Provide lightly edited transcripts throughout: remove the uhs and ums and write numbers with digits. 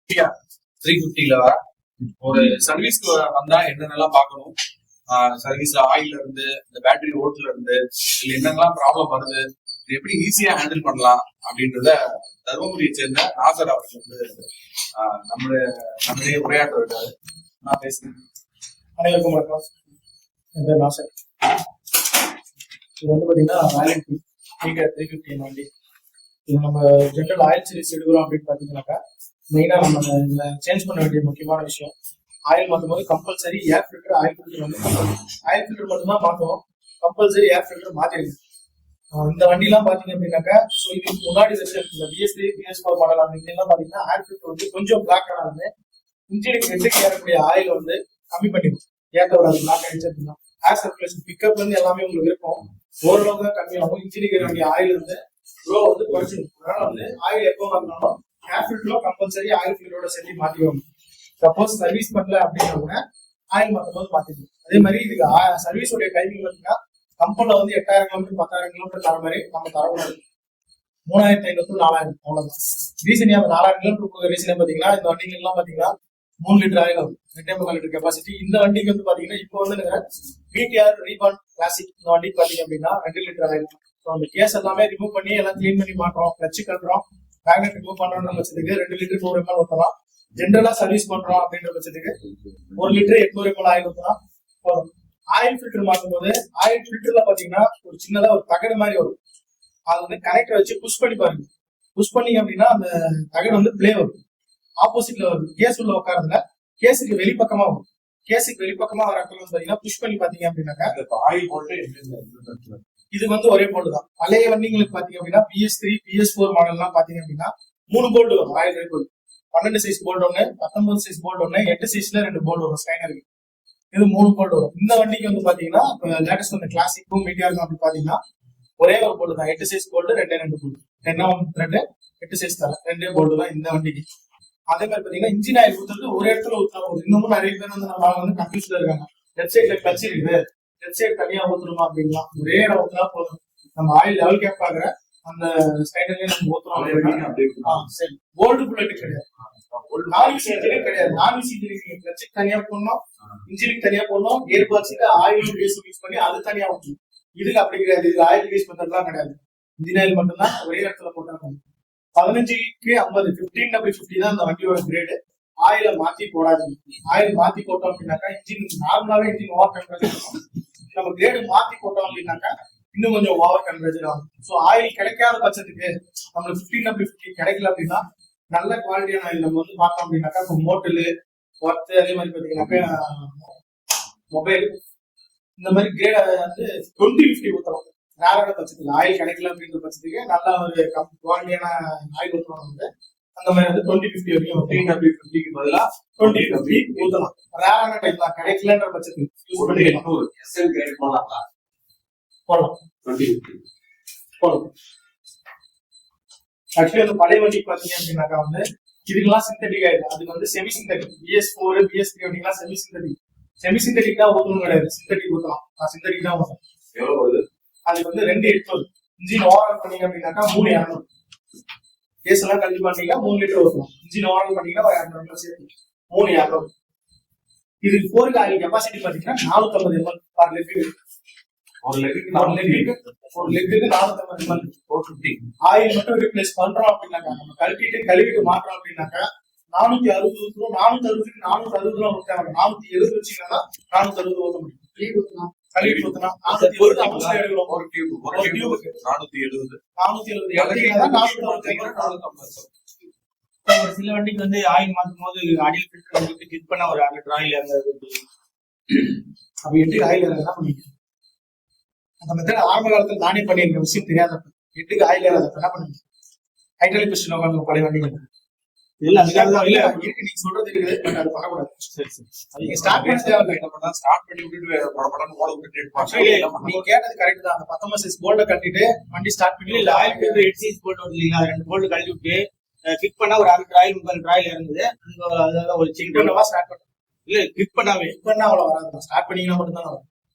350 ஒரு சர்வீஸ்க்கு வந்தா என்னென்னலாம் பார்க்கணும், சர்வீஸ்ல ஆயில்ல இருந்து இந்த பேட்டரி ஓட்டுல இருந்து இதுல என்னென்னலாம் ப்ராப்ளம் வருது, இது எப்படி ஈஸியா ஹேண்டில் பண்ணலாம் அப்படின்றத தருமபுரியை சேர்ந்த நாசர் அவர்கள் வந்து நம்மளுடைய உரையாற்ற இருக்காரு. நான் பேசுறேன். அனைவருக்கும் வணக்கம். என் பேர் நாசர். இது வந்து பாத்தீங்கன்னா ராயல் என்ஃபீல்ட் 350 வண்டி. இது நம்ம ஜென்ரல் ஆயில் சீரிஸ் எடுக்கிறோம் அப்படின்னு பாத்தீங்கன்னாக்கா மெயினா நம்ம இதுல சேஞ்ச் பண்ண வேண்டிய முக்கியமான விஷயம், ஆயில் மாற்றும் போது compulsory air filter, oil filter வந்து ஆயில் ஃபில்டர் மட்டும்தான் மாற்றுவோம், கம்பல்சரி ஏர் ஃபில்டர் மாத்திருங்க. இந்த வண்டிலாம் பாத்தீங்க அப்படின்னாக்கா ஸோ இதுக்கு முன்னாடி இந்த BS3 BS4 மாடல் அந்த இன்ஜின்லாம் பாத்தீங்கன்னா ஏர் ஃபில்டர் வந்து கொஞ்சம் பிளாக் ஆனாலுமே இன்ஜினுக்கு எட்டுக்கு ஏறக்கூடிய ஆயில் வந்து கம்மி பண்ணிடும். ஏற்ற ஒரு பிளாக் ஆயிடுச்சு அப்படின்னா ஏர் சர்க்குலேஷன் பிக்கப்ல இருந்து எல்லாமே உங்களுக்கு இருக்கும், ஓரளவு தான் கம்மியாகும். இன்ஜினுக்கு ஏற வேண்டிய ஆயில் வந்து ஃப்ளோ வந்து குறைச்சிடும். அதனால வந்து ஆயில் எப்போ வாங்கினாலும் ஏர் ஃபில்டரோ கம்பல்சரி ஆயில் ஃபில்டரோட சேர்த்து மாற்றிடுவாங்க. சப்போஸ் சர்வீஸ் பண்ணல அப்படின்னா கூட ஆயில் மாற்றும் போது மாற்றிடும். அதே மாதிரி இதுக்கு சர்வீஸோடைய டைமிங் பார்த்தீங்கன்னா கம்பெனில வந்து 8000 கிலோமீட்டர் 10,000 கிலோமீட்டர் தர மாதிரி நம்ம தரக்கூடாது. 3500 4000 அவ்வளவுதான் ரீசன். அந்த 4000 கிலோமீட்டர் ரீசனே பாத்தீங்கன்னா இந்த வண்டிகள் எல்லாம் பாத்தீங்கன்னா 3 லிட்டர் ஆயில் ஆகும், 2.4 லிட்டர் கெப்பாசிட்டி. இந்த வண்டிக்கு வந்து பாத்தீங்கன்னா இப்போ வந்து BTR ரீபான் கிளாசிக் இந்த வண்டிக்கு பாத்தீங்க அப்படின்னா 2 லிட்டர் ஆயில். அந்த கேஸ் எல்லாமே ரிமூவ் பண்ணி எல்லாம் கிளீன் பண்ணி மாற்றோம், கிளச்சு கட்டுறோம், மேக்னெட் ரிமூவ் பண்றோம்ன்ற பட்சத்துக்கு 2 லிட்டர் 100 ml ஊற்றலாம். ஜென்ரலா சர்வீஸ் பண்றோம் அப்படின்ற பட்சத்துக்கு 1 லிட்டர் 800 ml ஆயில் ஊற்றலாம் போதும். ஆயில் ஃபில்டர் மாற்றும் போது ஆயில் ஃபில்டர்ல பாத்தீங்கன்னா ஒரு சின்னதா ஒரு தகடு மாதிரி வரும், அது வந்து கனெக்டர் வச்சு புஷ் பண்ணி பாருங்க. புஷ் பண்ணீங்க அப்படின்னா அந்த தகடு வந்து பிளே வரும், ஆப்போசிட்ல வரும். கேஸ் உள்ள உட்காருங்க, கேஸுக்கு வெளிப்பக்கமா வரும். கேஸுக்கு வெளிப்பக்கமா வர வந்து பாத்தீங்கன்னா புஷ் பண்ணி பாத்தீங்க அப்படின்னாக்கா ஆயில் போல்ட் இது வந்து ஒரே போல்டு தான். பழைய வண்டிங்களுக்கு பாத்தீங்க அப்படின்னா BS3 BS4 மாடல்லாம் பாத்தீங்க அப்படின்னா 3 போல்டு வரும். ஆயில் ரேட் 12 சைஸ் போல்டு ஒண்ணு, 19 சைஸ் போல்டு ஒண்ணு, 8 சைஸ்ல 2 போல்டு வரும் ஸ்கைனருக்கு. இது 3 போல்டு வரும். இந்த வண்டிக்கு வந்து பாத்தீங்கன்னா லேட்டஸ்ட் வந்து கிளாசிக்கும் மீடியாருக்கும் அப்படி பாத்தீங்கன்னா ஒரே ஒரு போல்டு தான், 8 சைஸ் போல்டு, 2 போல்டு, 10 8 சைஸ் தர 2 போல்டு தான் இந்த வண்டிக்கு. அதே மாதிரி பாத்தீங்கன்னா இன்ஜின் ஆயில் ஊத்துறது ஒரு இடத்துல ஊத்தா போகுது. இன்னமும் நிறைய பேர் வந்து நம்ம வந்து கன்ஃபியூஸ்ல இருக்காங்க. லெஃப்ட் சைட்ல கிளச் இருக்குது, லெஃப்ட் சைடு தனியா ஊத்துருமா அப்படின்னா ஒரே இடம் ஊத்துனா போதும். நம்ம ஆயில் லெவல் கேப் பாக்குற அந்த ஸ்டைனர்லயே நம்ம ஊத்துறோம். சரி, கோல்டு புல்லட் கிடையாது, நான்விசி இன்ஜினும் கிடையாது. நான்விசி இன்ஜினுக்கு நீங்க கிளச்சுக்கு தனியா போடணும், இன்ஜினுக்கு தனியா போடணும், கியர் பாக்ஸுக்கு ஆயிலும் பேஸும் யூஸ் பண்ணி அது தனியா ஊற்றணும். இதுக்கு அப்படி கிடையாது, இது ஆயில் யூஸ் பண்றதுலாம் கிடையாது. இன்ஜின் ஆயில் மட்டும்தான் ஒரே இடத்துல போட்டாங்க. 15க்கு 50 15W50 தான் இந்த வண்டியோட கிரேடு. ஆயில மாத்தி போடாது. ஆயில் மாத்தி போட்டோம் அப்படின்னாக்கா இன்ஜின் நார்மலாவே இன்ஜின் ஓவர் டெம்பரேச்சர் இருக்கும். நம்ம கிரேடு மாத்தி போட்டோம் அப்படின்னாக்கா இன்னும் கொஞ்சம் ஓவர் டெம்பரேச்சர் ஆகும். ஸோ ஆயில் கிடைக்காத பட்சத்துக்கு நம்மளுக்கு 15W50 கிடைக்கல அப்படின்னா நல்ல குவாலிட்டியான ஆயில் நம்ம வந்து பார்த்தோம் அப்படின்னாக்கா இப்போ மோட்டலு ஒர்த்து, அதே மாதிரி பார்த்தீங்கன்னாக்கா மொபைல், இந்த மாதிரி கிரேட வந்து 2050 ஊற்றலாம். ரேரான பட்சத்துக்கு ஆயில் கிடைக்கல அப்படின்ற பட்சத்துக்கு நல்ல ஒரு குவாலிட்டியான ஆயில் ஊற்றலாம். வந்து அந்த மாதிரி வந்து 2050 வரைக்கும் 15W50க்கு பதிலா 2050 ஊற்றலாம். ரேரான டைம் தான், கிடைக்கலன்ற பட்சத்துக்கு யூஸ் பண்ணி 800 SL கிரேட் போடலாம். 2050 போடலாம். ஆக்சுவலி அந்த பழைய வண்டிக்கு பாத்தீங்க அப்படின்னாக்கா வந்து இதுக்கெல்லாம் சிந்தட்டிக் ஆயிடுது. அதுக்கு வந்து செமி சிந்தட்டிக் BS4 BS3 வண்டிக்கெல்லாம் செமி சிந்தட்டிக் தான் ஊற்றணும் கிடையாது, சிந்தட்டிக் ஊற்றலாம். சிந்தட்டிக் தான் ஊற்றலாம். எவ்வளவு வருது அதுக்கு வந்து 2.800. இன்ஜின் ஓவரால் பண்ணீங்க அப்படின்னாக்கா 3.200. கேஸ் எல்லாம் கல்வி பண்ணீங்கன்னா 3 லிட்டர் ஊற்றலாம். இன்ஜின் ஓவரால் பண்ணீங்கன்னா 200 சேர்த்து 3.200. இதுக்கு போருக்கு ஆயில் கெப்பாசிட்டி பாத்தீங்கன்னா 450 ml பர் லிட்டர். ஒரு லெட்டுக்கு 450 ml 450. ஆயில் மட்டும் ரீப்ளேஸ் பண்றோம் அப்படின்னாக்கா, நம்ம கழுவிட்டு மாற்றோம் அப்படின்னாக்கா 460 ஊற்றுறோம். 460க்கு 460 ஊற்றாங்க. 470 வச்சுக்கோங்கன்னா 460 ஊற்ற முடியும். கழுவிட்டு ஊற்றினா 470 எடுக்கிறோம். ஒரு டியூபுக்கு 470 ஒரு சில வண்டிக்கு வந்து ஆயில் மாற்றும் போது அடியில் ஃபில்டர் வந்து கிளிக் பண்ண ஒரு 2 லிட்டர் ஆயில் இறங்குறது. அப்ப 8 ஆயில் இறங்க என்ன பண்ணிக்கலாம்? அந்த மெத்தட் ஆரம்ப காலத்துல நானே பண்ணியிருக்கேன், விஷயம் தெரியாதப்ப. 8க்கு ஆயில் இறங்கிறத என்ன பண்ணுங்க, ஹைட்ராலிக் பிஸ்டன் உட்காந்து பழைய வண்டிகள் இல்ல இல்ல இருக்கு. நீங்க சொல்றது இருக்குது, பட் அது பண்ணக்கூடாது. சரி நீங்க ஸ்டார்ட் பண்ண தேவை. என்ன பண்ணா ஸ்டார்ட் பண்ணி விட்டுட்டு படப்படன்னு ஓட விட்டுட்டு நீங்க கேட்டது கரெக்ட் தான். அந்த 19 சைஸ் போல்ட கட்டிட்டு வண்டி ஸ்டார்ட் பண்ணி இல்ல ஆயில் ஃபில்டர் 8 சைஸ் போல்ட் வருது இல்லையா, 2 போல்ட் கழட்டி விட்டு கிளிக் பண்ணா ஒரு 2 ஆயில் 3 ஆயில் இறங்குது. அதாவது ஒரு செக் பண்ணவா ஸ்டார்ட் பண்ண இல்ல கிளிக் பண்ணாவே அவ்வளவு வராது. ஸ்டார்ட் பண்ணீங்கன்னா மட்டும் தான் வரும்.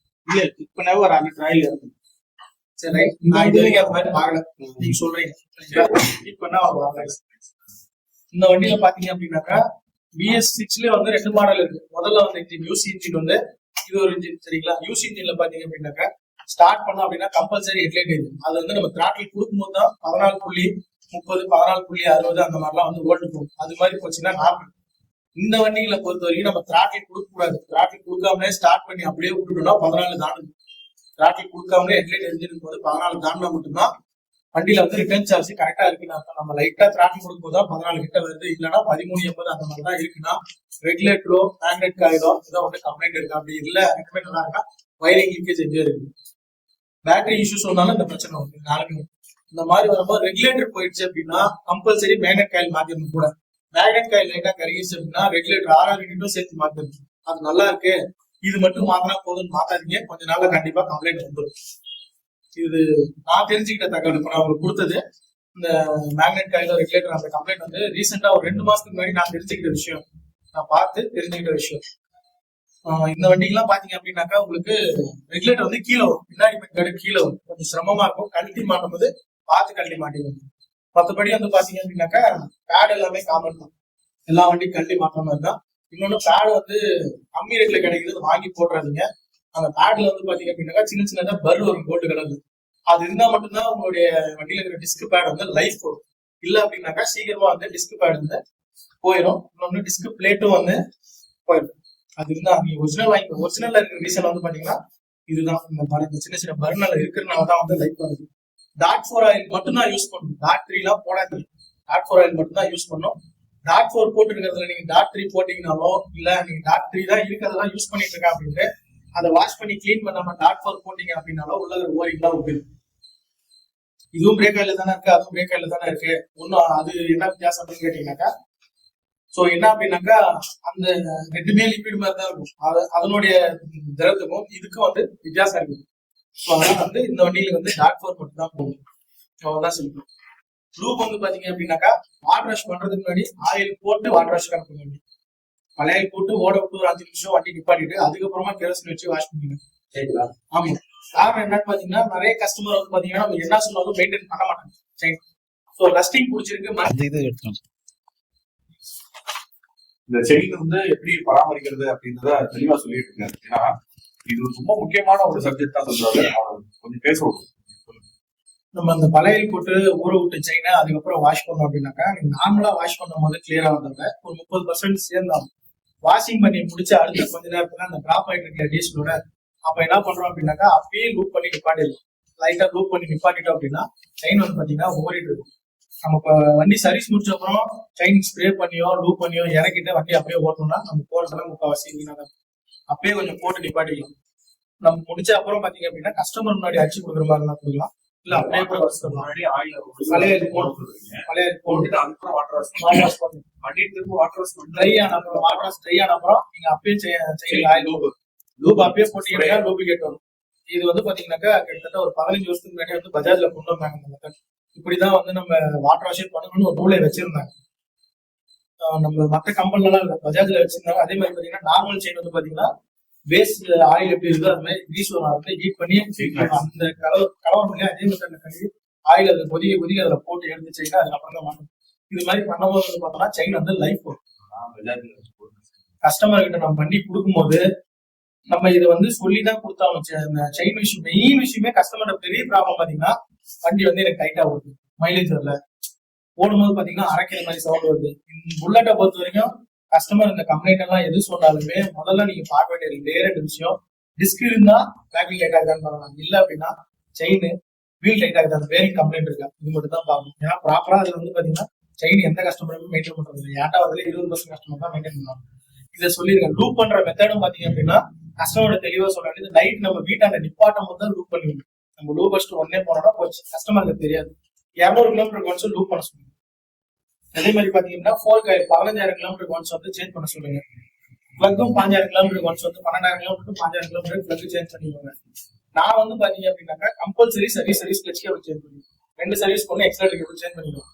இல்ல கிளிக் பண்ணாவே ஒரு 2 ஆயில் இறங்குது. சரி ரைட், நான் இது வரைக்கும் அந்த மாதிரி பார்க்கல. நீங்க சொல்றீங்க கிளிக் பண்ணா வரல. இந்த வண்டியில பாத்தீங்க அப்படின்னாக்கா BS6 வந்து 2 மாடல் இருக்கு. முதல்ல வந்து இன்ஜின் யூசி இன்ஜின் வந்து இது ஒரு இன்ஜின் சரிங்களா. யூசி இன்ஜின்ல பாத்தீங்க அப்படின்னாக்கா ஸ்டார்ட் பண்ணோம் அப்படின்னா கம்பல்சரி ஹெட்லைட் இது. அது வந்து நம்ம த்ராட்டில் கொடுக்கும்போது தான் 14.30 14.60 அந்த மாதிரிலாம் வந்து ஓல்டு போகும். அது மாதிரி போச்சுன்னா நார்மல். இந்த வண்டிகளை பொறுத்த வரைக்கும் நம்ம த்ராட்டில் கொடுக்க கூடாது. த்ராட்டில் கொடுக்காமலே ஸ்டார்ட் பண்ணி அப்படியே விட்டுட்டோம்னா 14 தாண்டும். த்ராட்டில் கொடுக்காமலே ஹெட்லைட் எரிஞ்சிருக்கும் போது 14 தாண்டினா மட்டும்தான் வண்டியில வந்து ரிட்டர்ன் சார்ஜ் கரெக்டா இருக்குன்னா நம்ம லைட்டா த்ராட்டில் கொடுக்கும் போது 14 கிட்ட வருது. இல்லைன்னா 13.80 அந்த மாதிரி தான் இருக்குன்னா ரெகுலேட்டரோ மேக்னெட் காயிலோ இதான் வந்து கம்ப்ளைண்ட் இருக்கு. அப்படி இல்ல ரெக்கமெண்ட் நல்லா இருக்கா வயரிங் லீக்கேஜ் எங்கேயோ இருக்கு. பேட்டரி இஷ்யூஸ் வந்தாலும் இந்த பிரச்சனை வந்து நாளைக்கு இந்த மாதிரி வரும்போது ரெகுலேட்டர் போயிடுச்சு அப்படின்னா கம்பல்சரி மேக்னெட் காயில் மாத்திடணும் கூட. மேக்னெட் காயில் லைட்டா கருகிச்சு அப்படின்னா ரெகுலேட்டர் 6 யூனிட்டும் சேர்த்து மாத்தணும். அது நல்லா இருக்கு இது மட்டும் மாத்தினா போதும்னு மாத்தாதீங்க. கொஞ்ச நாள்ல கண்டிப்பா கம்ப்ளைண்ட் வந்துடும். இது நான் தெரிஞ்சுக்கிட்ட தகவல். இப்ப நான் உங்களுக்கு கொடுத்தது இந்த மேக்னெட் காயிலோ ரெகுலேட்டர் அந்த கம்ப்ளைண்ட் வந்து ரீசெண்டா ஒரு 2 மாசத்துக்கு முன்னாடி நான் தெரிஞ்சுக்கிட்ட விஷயம். நான் பார்த்து தெரிஞ்சுக்கிட்ட விஷயம். இந்த வண்டிக்கெல்லாம் பாத்தீங்க அப்படின்னாக்கா உங்களுக்கு ரெகுலேட்டர் வந்து கீழே வரும். பின்னாடி மெத்தடு கீழே வரும். கொஞ்சம் சிரமமா இருக்கும். கழட்டி மாட்டும் போது பார்த்து கழட்டி மாட்டிடும். மற்றபடி வந்து பாத்தீங்க அப்படின்னாக்கா பேட் எல்லாமே காமன் தான். எல்லா வண்டியும் கழட்டி மாற்ற மாதிரி தான். இன்னொன்னு பேட் வந்து கம்மி ரேட்ல கிடைக்கிறது வாங்கி போடுறாதீங்க. அந்த பேட்ல வந்து பாத்தீங்க அப்படின்னாக்கா சின்ன சின்னதா பர் வரும் கோல்டு கலர்ல. அது இருந்தா மட்டும்தான் உங்களுடைய வண்டியில இருக்கிற டிஸ்க் பேட் வந்து லைஃப் வரும். இல்ல அப்படின்னாக்கா சீக்கிரமா வந்து டிஸ்க் பேட் வந்து போயிடும். இன்னொன்னு டிஸ்க் பிளேட்டும் வந்து போயிடும். அது இருந்தா நீங்க ஒரிஜினல்ல இருக்கிற ரீசன் வந்து பாத்தீங்கன்னா இதுதான். இந்த சின்ன சின்ன பர்னர்ல இருக்கிறதுனால தான் வந்து லைஃப் வருது. டாட் 4 ஆயில் மட்டும் தான் யூஸ் பண்ணணும். டாட் 3 எல்லாம் போடாதீங்க. டாட் 4 ஆயில் மட்டும் தான் யூஸ் பண்ணணும். டாட் 4 போட்டு இருக்கிறதுல நீங்க டாட் 3 போட்டீங்கனாலோ இல்ல நீங்க டாட் 3 தான் இருக்கிறதெல்லாம் யூஸ் பண்ணிட்டு இருக்கா அப்படின்ட்டு அதை வாஷ் பண்ணி கிளீன் பண்ணாம டாட் 4 போட்டீங்க அப்படின்னாலோ உள்ள ஓரிங்லாம் உபயோகம். இதுவும் பிரேக் ஆயில தானே இருக்கு, அதுவும் பிரேக் ஆயில தானே இருக்கு. ஒன்னும் அது என்ன வித்தியாசம் அப்படின்னு கேட்டீங்கன்னாக்கா சோ என்ன அப்படின்னாக்கா அந்த ரெண்டுமே லிக்விட் மாதிரி தான் இருக்கும். அதனுடைய திரவத்துக்கும் இதுக்கும் வந்து வித்தியாசம் இருக்கு. ஸோ அதனால வந்து இந்த வண்டியில வந்து டாட் 4 மட்டும் தான் போகும். அவ்வளவுதான் சொல்லணும். லூப் வந்து பாத்தீங்க அப்படின்னாக்கா வாட்டர் வாஷ் பண்றதுக்கு முன்னாடி ஆயில் போட்டு வாட்டர் வாஷ் பண்ண வேண்டிய பழைய ஆயில் போட்டு ஓட விட்டு ஒரு 5 நிமிஷம் வண்டி நிப்பாட்டிட்டு அதுக்கப்புறமா கெரோசின் வச்சு வாஷ் பண்ணிக்கணும். சரிங்களா? ஆமா. காரணம் என்னன்னு பாத்தீங்கன்னா நிறைய கஸ்டமர் வந்து பாத்தீங்கன்னா நம்ம என்ன சொன்னாலும் மெயின்டைன் பண்ண மாட்டாங்க. சரி. ஸோ ரஸ்டிங் பிடிச்சிருக்கு. இந்த செயின் வந்து எப்படி பராமரிக்கிறது அப்படின்றத தெளிவா சொல்லிட்டு இருக்காரு. ஏன்னா இது ரொம்ப முக்கியமான ஒரு சப்ஜெக்ட் தான் சொல்றாரு. கொஞ்சம் பேசுவோம். நம்ம அந்த பழைய போட்டு ஊற விட்டு செயினை அதுக்கப்புறம் வாஷ் பண்ணோம் அப்படின்னாக்கா நீங்க நார்மலா வாஷ் பண்ணும் போது கிளியரா வந்தாங்க ஒரு 30% சேர்ந்தாங்க. வாஷிங் பண்ணி முடிச்சு அடுத்த கொஞ்ச நேரத்துல அந்த டிராப் ஆயிட்டு இருக்கிற டீசலோட அப்ப என்ன பண்றோம் அப்படின்னாக்கா அப்பயே லூப் பண்ணி நிப்பாட்டிடலாம். லைட்டா லூப் பண்ணி நிப்பாட்டிட்டோம் அப்படின்னா செயின் வந்து பாத்தீங்கன்னா ஓடிட்டு இருக்கும். நம்ம இப்ப வண்டி சர்வீஸ் முடிச்ச அப்புறம் செயின் ஸ்ப்ரே பண்ணியோ லூப் பண்ணியோ இறக்கிட்டு வண்டி அப்படியே ஓட்டணும்னா நம்ம போறதெல்லாம் முக்கால்வாசி அப்பயே கொஞ்சம் போட்டு நிப்பாட்டிக்கலாம். நம்ம முடிச்ச அப்புறம் பாத்தீங்க அப்படின்னா கஸ்டமர் முன்னாடி அடிச்சு கொடுக்குற மாதிரி இருந்தா கொடுக்கலாம். இல்ல அப்படியே கூட ட்ரை ஆன அப்புறம் நீங்க அப்பயே லூப் அப்பயே போட்டீங்கன்னா டூப்ளிகேட் வரும். இது வந்து பாத்தீங்கன்னாக்கா கிட்டத்தட்ட ஒரு 15 வருஷத்துக்கு முன்னாடி வந்து பஜாஜ்ல கொண்டு வந்தாங்க இந்த மெத்தட். இப்படிதான் வந்து நம்ம வாட்டர் வாஷ் பண்ணணும்னு ஒரு ரூலை வச்சிருந்தாங்க. நம்ம மற்ற கம்பெனிலாம் இல்ல பஜாஜ்ல வச்சிருந்தாங்க. அதே மாதிரி பாத்தீங்கன்னா நார்மல் செயின் வந்து பாத்தீங்கன்னா பேஸ் ஆயில் எப்படி இருக்கோ அது மாதிரி கிரீஸ் வந்து ஹீட் பண்ணி அந்த கலவர் பண்ணி அதே மெத்தட்ல கழுவி ஆயில் அதை கொதிக்க அதுல போட்டு எடுத்து செயின் அதுக்கப்புறம் தான் மாட்டோம். இது மாதிரி பண்ணும்போது வந்து பார்த்தோம்னா செயின் வந்து லைஃப் வரும். கஸ்டமர் கிட்ட நம்ம பண்ணி கொடுக்கும்போது நம்ம இதை வந்து சொல்லிதான் கொடுத்தாலும் செயின் விஷயம் மெயின் விஷயமே கஸ்டமரோட பெரிய ப்ராப்ளம் பாத்தீங்கன்னா வண்டி வந்து எனக்கு டைட்டா வருது, மைலேஜ் வரல, ஓடும்போது பாத்தீங்கன்னா அரைக்கிற மாதிரி சவுண்ட் வருது. புல்லட்டை பொறுத்த வரைக்கும் கஸ்டமர் இந்த கம்ப்ளைண்ட் எல்லாம் எது சொன்னாலுமே முதல்ல நீங்க பார்க்க வேண்டிய 2 விஷயம் டிஸ்க் இருந்தா பேக்கிங் டைட் ஆகுதான்னு பார்க்கலாம். இல்ல அப்படின்னா செயின் வீல் டைட் ஆகுது, அந்த பேரிங் கம்ப்ளைண்ட் இருக்கா இது மட்டும் தான் பார்க்கணும். ஏன்னா ப்ராப்பரா அதுல வந்து பாத்தீங்கன்னா செயின் எந்த கஸ்டமருமே மெயின்டைன் பண்றது இல்லை. ஏன்டா அதுல 20% கஸ்டமர் தான் மெயின்டைன் பண்ணுவாங்க. இதை சொல்லிருக்கேன். லூப் பண்ற மெத்தடும் பாத்தீங்க அப்படின்னா கஸ்டமரோட தெளிவா சொல்ல வேண்டியது லைட் நம்ம வீட்டாண்ட நிப்பாட்டும் போது தான் லூப் பண்ணுவீங்க. நம்ம லூப் ஃபர்ஸ்ட் ஒன்னே போனோம்னா போச்சு, கஸ்டமருக்கு தெரியாது. 200 கிலோமீட்டருக்கு ஒன்ஸ் லூப் பண்ண சொல்லுங்க. அதே மாதிரி பாத்தீங்கன்னா 15,000 கிலோமீட்டருக்கு ஒன்ஸ் வந்து சேஞ்ச் பண்ண சொல்லுங்க. பிளக்கும் 5,000 கிலோமீட்டருக்கு ஒன்ஸ் வந்து 12,000 கிலோமீட்டர் 5,000 கிலோமீட்டர் பிளக் சேஞ்ச் பண்ணிடுவாங்க. நான் வந்து பாத்தீங்க அப்படின்னாக்கா compulsory service clutch cable change பண்ணுவேன். 2 சர்வீஸ் பண்ணி எக்ஸ்ட்ரா கேபிள் சேஞ்ச் பண்ணிடுவோம்.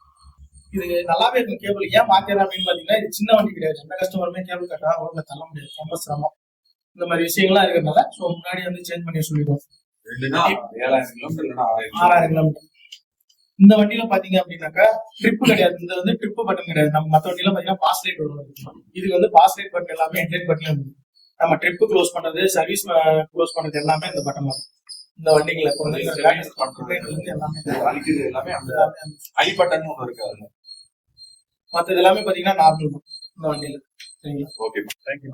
இது நல்லாவே இருக்கும். கேபிள் ஏன் மாத்திரம் அப்படின்னு பாத்தீங்கன்னா இது சின்ன வண்டி கிடையாது. எந்த கஸ்டமருமே கேபிள் கட்டா ரோட்ல தள்ள முடியாது, ரொம்ப சிரமம். இந்த மாதிரி விஷயங்கள்லாம் இருக்கிறதுனால ஸோ முன்னாடி வந்து சேஞ்ச் பண்ணி சொல்லிடுவோம். 6,000 கிலோமீட்டர் இந்த வண்டியில பாத்தீங்க அப்படின்னாக்கா ட்ரிப் கிடையாது. இந்த வந்து ட்ரிப் பட்டன் கிடையாது. நம்ம மத்த வண்டியில பாத்தீங்கன்னா பாஸ் லைட் வரும். இதுக்கு வந்து பாஸ் லைட் பட்டன் எல்லாமே ஹெட்லைட் பட்டன் இருக்கு. நம்ம ட்ரிப் க்ளோஸ் பண்றது, சர்வீஸ் க்ளோஸ் பண்றது எல்லாமே இந்த பட்டன் தான். இந்த வண்டிகளை எல்லாமே அழிக்கிறது எல்லாமே அந்த ஐ பட்டன் ஒண்ணு இருக்கு அதுல. மற்றது எல்லாமே பாத்தீங்கன்னா நார்மல் தான் இந்த வண்டியில. சரிங்களா? Okay, thank you.